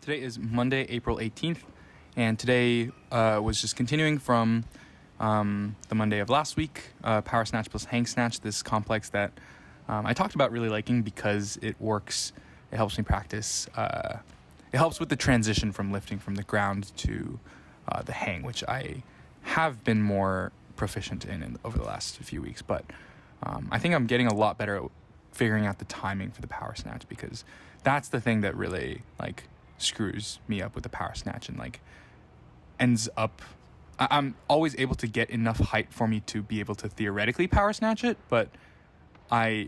Today is Monday, April 18th, and today was just continuing from the Monday of last week, Power Snatch plus Hang Snatch, this complex that I talked about really liking because it works, it helps me practice, it helps with the transition from lifting from the ground to the hang, which I have been more proficient in over the last few weeks, but I think I'm getting a lot better at figuring out the timing for the Power Snatch, because that's the thing that really screws me up with the Power Snatch and ends up I'm always able to get enough height for me to be able to theoretically Power Snatch it, but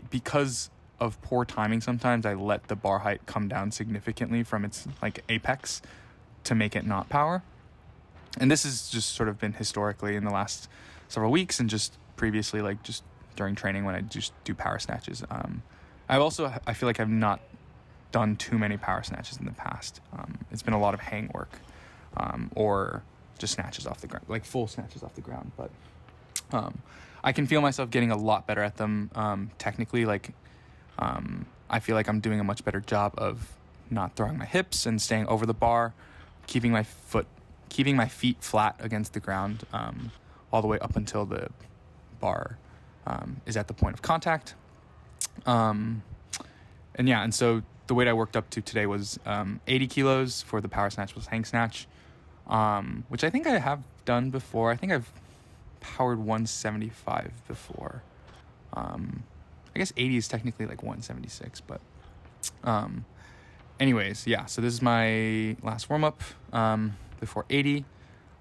because of poor timing sometimes I let the bar height come down significantly from its apex to make it not power. And this has just sort of been historically in the last several weeks, and just previously just during training when I just do Power Snatches. I feel like I've not done too many Power Snatches in the past. It's been a lot of hang work, or just snatches off the ground, full snatches off the ground. But I can feel myself getting a lot better at them. Technically, I feel like I'm doing a much better job of not throwing my hips and staying over the bar, keeping my feet flat against the ground, all the way up until the bar is at the point of contact. And so the weight I worked up to today was 80 kilos for the Power Snatch plus Hang Snatch, which I think I have done before. I think I've powered 175 before. I guess 80 is technically 176, but anyways, yeah. So this is my last warm-up before 80.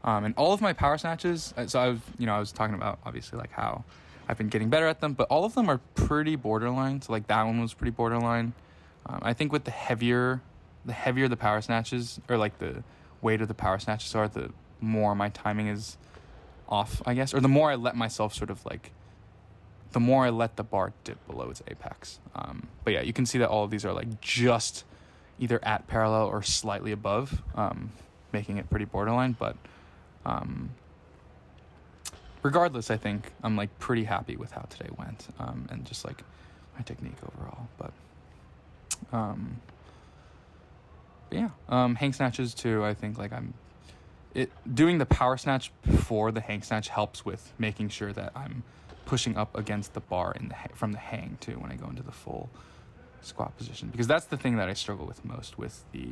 And all of my Power Snatches, so I was talking about obviously how I've been getting better at them, but all of them are pretty borderline. So that one was pretty borderline. I think with the heavier the Power Snatches, or the weight of the Power Snatches are, the more my timing is off, I guess, or the more I let myself the more I let the bar dip below its apex. But yeah, you can see that all of these are just either at parallel or slightly above, making it pretty borderline. But regardless, I think I'm pretty happy with how today went, and just my technique overall. But yeah, hang snatches too. I think doing the Power Snatch before the Hang Snatch helps with making sure that I'm pushing up against the bar from the hang too when I go into the full squat position, because that's the thing that I struggle with most with the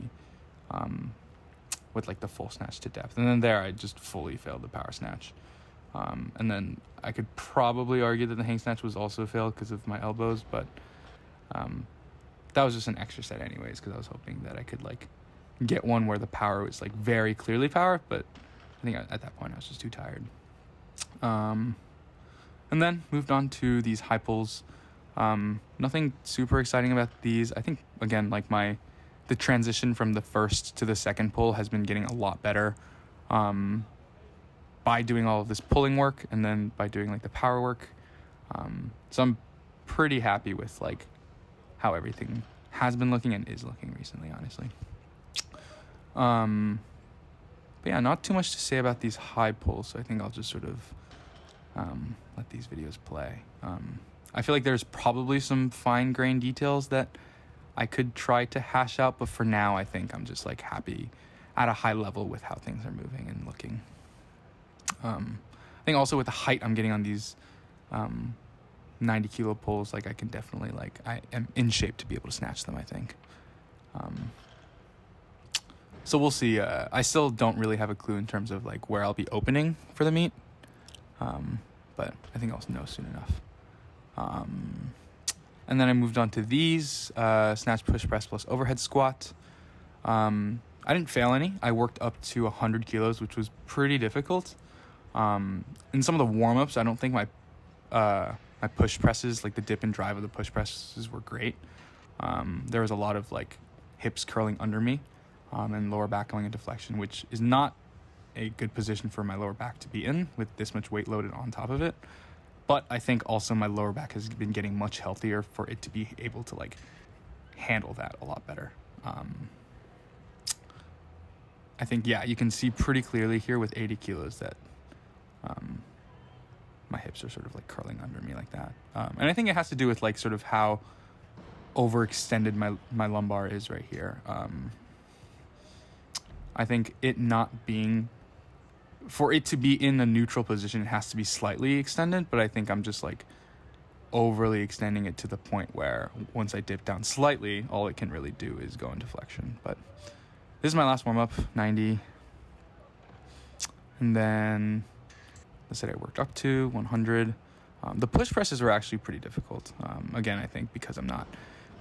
the full snatch to depth. And then there I just fully failed the Power Snatch. And then I could probably argue that the Hang Snatch was also failed because of my elbows, but that was just an extra set anyways, because I was hoping that I could get one where the power was very clearly powered, but I think at that point I was just too tired. And then moved on to these high pulls. Nothing super exciting about these. I think again the transition from the first to the second pull has been getting a lot better by doing all of this pulling work, and then by doing the power work. So I'm pretty happy with how everything has been looking and is looking recently, honestly. But yeah, not too much to say about these high pulls, so I think I'll just sort of let these videos play. I feel like there's probably some fine-grained details that I could try to hash out, but for now I think I'm just happy at a high level with how things are moving and looking. I think also with the height I'm getting on these 90 kilo pulls, I can definitely I am in shape to be able to snatch them, I think. So we'll see. I still don't really have a clue in terms of where I'll be opening for the meet, but I think I'll know soon enough. And then I moved on to these snatch, push, press plus overhead squat. I didn't fail any. I worked up to 100 kilos, which was pretty difficult. In some of the warm-ups, I don't think my push presses, the dip and drive of the push presses, were great. There was a lot of hips curling under me, and lower back going into flexion, which is not a good position for my lower back to be in with this much weight loaded on top of it. But I think also my lower back has been getting much healthier for it to be able to handle that a lot better. I think, yeah, you can see pretty clearly here with 80 kilos that my hips are sort of curling under me like that. And I think it has to do with sort of how overextended my lumbar is right here. I think it not being, for it to be in a neutral position, it has to be slightly extended, but I think I'm just like overly extending it to the point where once I dip down slightly, all it can really do is go into flexion. But this is my last warm-up, 90. And then let's say I worked up to 100. The push presses were actually pretty difficult. Again, I think because I'm not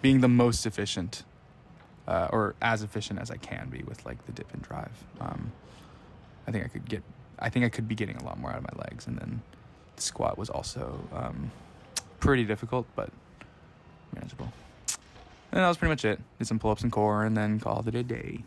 being the most efficient or as efficient as I can be with like the dip and drive. I think I could be getting a lot more out of my legs. And then the squat was also pretty difficult, but manageable. And that was pretty much it. Did some pull-ups and core, and then called it a day.